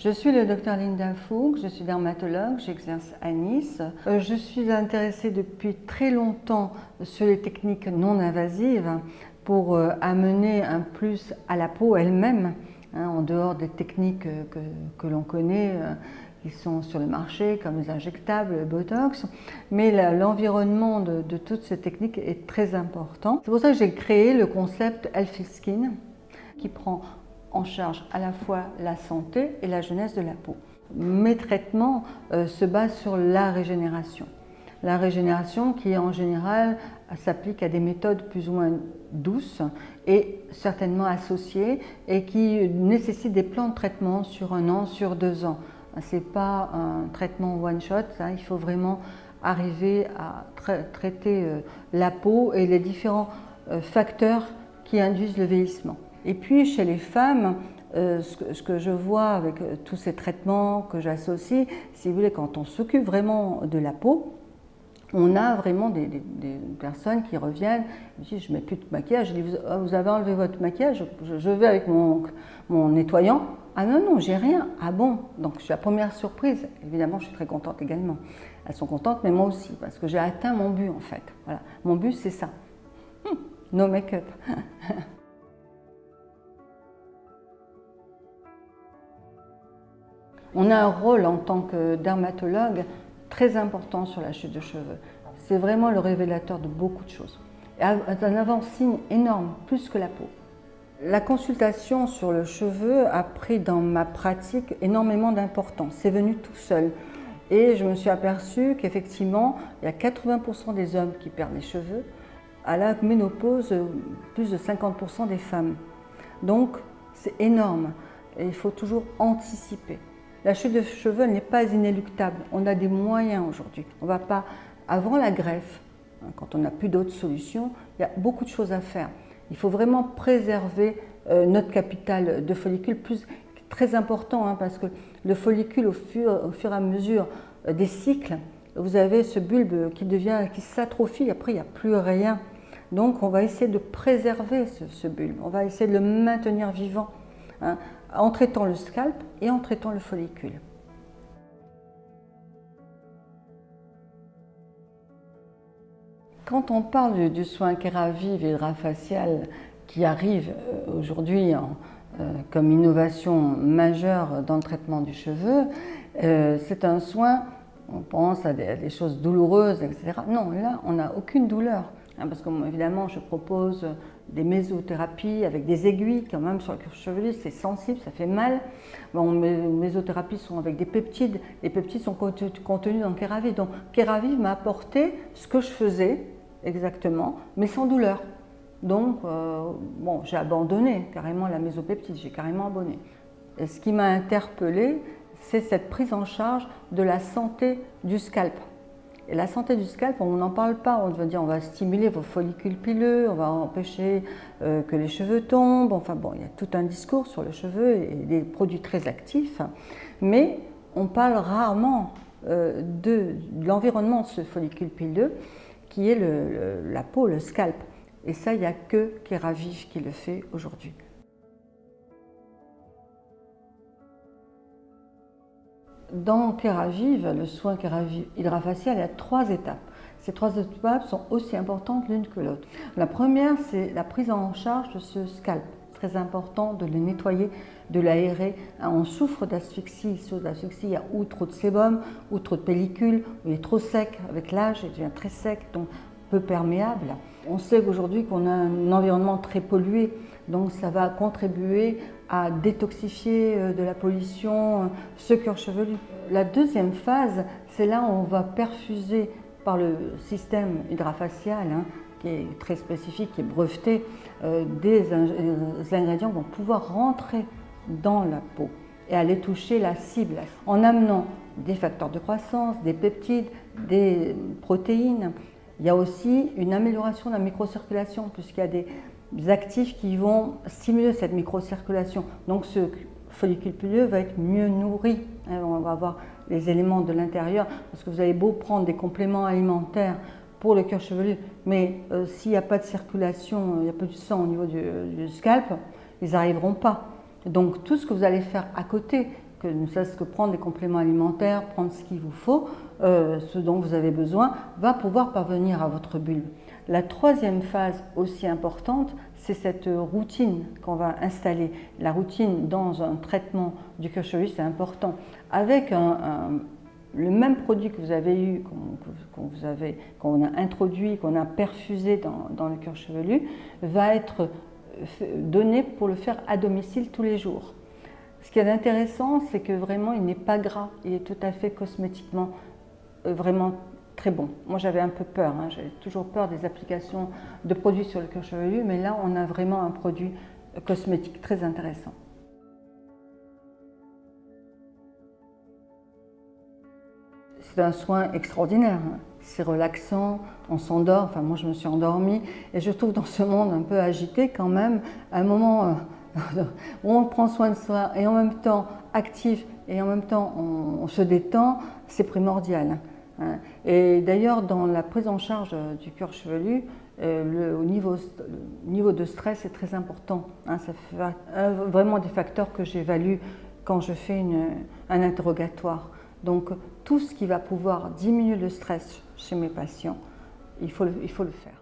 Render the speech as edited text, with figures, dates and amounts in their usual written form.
Je suis le docteur Linda Fouque, je suis dermatologue, j'exerce à Nice. Je suis intéressée depuis très longtemps sur les techniques non invasives pour amener un plus à la peau elle-même, en dehors des techniques que l'on connaît, qui sont sur le marché, comme les injectables, le Botox. Mais l'environnement de toutes ces techniques est très important. C'est pour ça que j'ai créé le concept Healthy Skin, qui prend en charge à la fois la santé et la jeunesse de la peau. Mes traitements se basent sur la régénération. La régénération qui en général s'applique à des méthodes plus ou moins douces et certainement associées et qui nécessitent des plans de traitement sur 1 an, sur 2 ans. Ce n'est pas un traitement one shot, il faut vraiment arriver à traiter la peau et les différents facteurs qui induisent le vieillissement. Et puis chez les femmes, ce que je vois avec tous ces traitements que j'associe, si vous voulez, quand on s'occupe vraiment de la peau, on a vraiment des personnes qui reviennent, ils disent je ne mets plus de maquillage, je dis vous avez enlevé votre maquillage, je vais avec mon nettoyant. Ah non, j'ai rien. Ah bon? Donc je suis la première surprise. Évidemment, je suis très contente également. Elles sont contentes, mais moi aussi, parce que j'ai atteint mon but en fait. Voilà. Mon but c'est ça. No make-up. On a un rôle en tant que dermatologue très important sur la chute de cheveux. C'est vraiment le révélateur de beaucoup de choses. Un avant-signe énorme, plus que la peau. La consultation sur le cheveu a pris dans ma pratique énormément d'importance. C'est venu tout seul. Et je me suis aperçue qu'effectivement, il y a 80% des hommes qui perdent les cheveux. À la ménopause, plus de 50% des femmes. Donc, c'est énorme. Et il faut toujours anticiper. La chute de cheveux n'est pas inéluctable. On a des moyens aujourd'hui. On va pas, avant la greffe, quand on n'a plus d'autres solutions, il y a beaucoup de choses à faire. Il faut vraiment préserver notre capital de follicules, très important, parce que le follicule, au fur et à mesure des cycles, vous avez ce bulbe qui s'atrophie, après il n'y a plus rien. Donc on va essayer de préserver ce bulbe, on va essayer de le maintenir vivant, en traitant le scalp et en traitant le follicule. Quand on parle du soin Keravive Hydrafacial qui arrive aujourd'hui comme innovation majeure dans le traitement du cheveu, c'est un soin, on pense à des choses douloureuses, etc. Non, là, on n'a aucune douleur. Parce que évidemment, je propose des mésothérapies avec des aiguilles quand même sur le cuir chevelu, c'est sensible, ça fait mal. Bon, mes mésothérapies sont avec des peptides, les peptides sont contenus dans Keravive. Donc Keravive m'a apporté ce que je faisais exactement, mais sans douleur. Donc, bon, j'ai abandonné carrément la mésopeptide, j'ai carrément abandonné. Et ce qui m'a interpellée, c'est cette prise en charge de la santé du scalp. Et la santé du scalp, on n'en parle pas. On va dire on va stimuler vos follicules pileux, on va empêcher que les cheveux tombent. Enfin bon, il y a tout un discours sur le cheveu et des produits très actifs. Mais on parle rarement de l'environnement de ce follicule pileux qui est la peau, le scalp. Et ça, il n'y a que Keravive qui le fait aujourd'hui. Dans Keravive, le soin Keravive Hydrafacial, il y a 3 étapes. Ces 3 étapes sont aussi importantes l'une que l'autre. La première, c'est la prise en charge de ce scalp. Très important de le nettoyer, de l'aérer. On souffre d'asphyxie. Sur l'asphyxie, il y a ou trop de sébum, ou trop de pellicule, ou il est trop sec. Avec l'âge, il devient très sec, donc peu perméable. On sait qu'aujourd'hui qu'on a un environnement très pollué, donc ça va contribuer à détoxifier de la pollution ce cuir chevelu. La deuxième phase, c'est là où on va perfuser par le système hydrafacial, qui est très spécifique, qui est breveté, des ingrédients vont pouvoir rentrer dans la peau et aller toucher la cible en amenant des facteurs de croissance, des peptides, des protéines. Il y a aussi une amélioration de la microcirculation puisqu'il y a des actifs qui vont stimuler cette microcirculation. Donc ce follicule pileux va être mieux nourri. On va avoir les éléments de l'intérieur parce que vous avez beau prendre des compléments alimentaires pour le cuir chevelu, mais s'il n'y a pas de circulation, il n'y a pas de sang au niveau du scalp, ils n'arriveront pas. Donc tout ce que vous allez faire à côté que ne serait-ce que prendre des compléments alimentaires, prendre ce qu'il vous faut, ce dont vous avez besoin, va pouvoir parvenir à votre bulbe. La troisième phase aussi importante, c'est cette routine qu'on va installer. La routine dans un traitement du cuir chevelu, c'est important. Avec le même produit que vous avez eu, qu'on a introduit, qu'on a perfusé dans le cuir chevelu, va être donné pour le faire à domicile tous les jours. Ce qui est intéressant, c'est que vraiment il n'est pas gras, il est tout à fait cosmétiquement vraiment très bon. Moi j'avais un peu peur, hein. J'avais toujours peur des applications de produits sur le cuir chevelu, mais là on a vraiment un produit cosmétique très intéressant. C'est un soin extraordinaire, hein. C'est relaxant, on s'endort, enfin moi je me suis endormie et je trouve dans ce monde un peu agité quand même, un moment où on prend soin de soi et en même temps actif et en même temps on se détend, c'est primordial. Hein. Et d'ailleurs dans la prise en charge du cuir chevelu, le niveau de stress est très important. Hein. Ça fait vraiment des facteurs que j'évalue quand je fais un interrogatoire. Donc tout ce qui va pouvoir diminuer le stress chez mes patients, il faut le faire.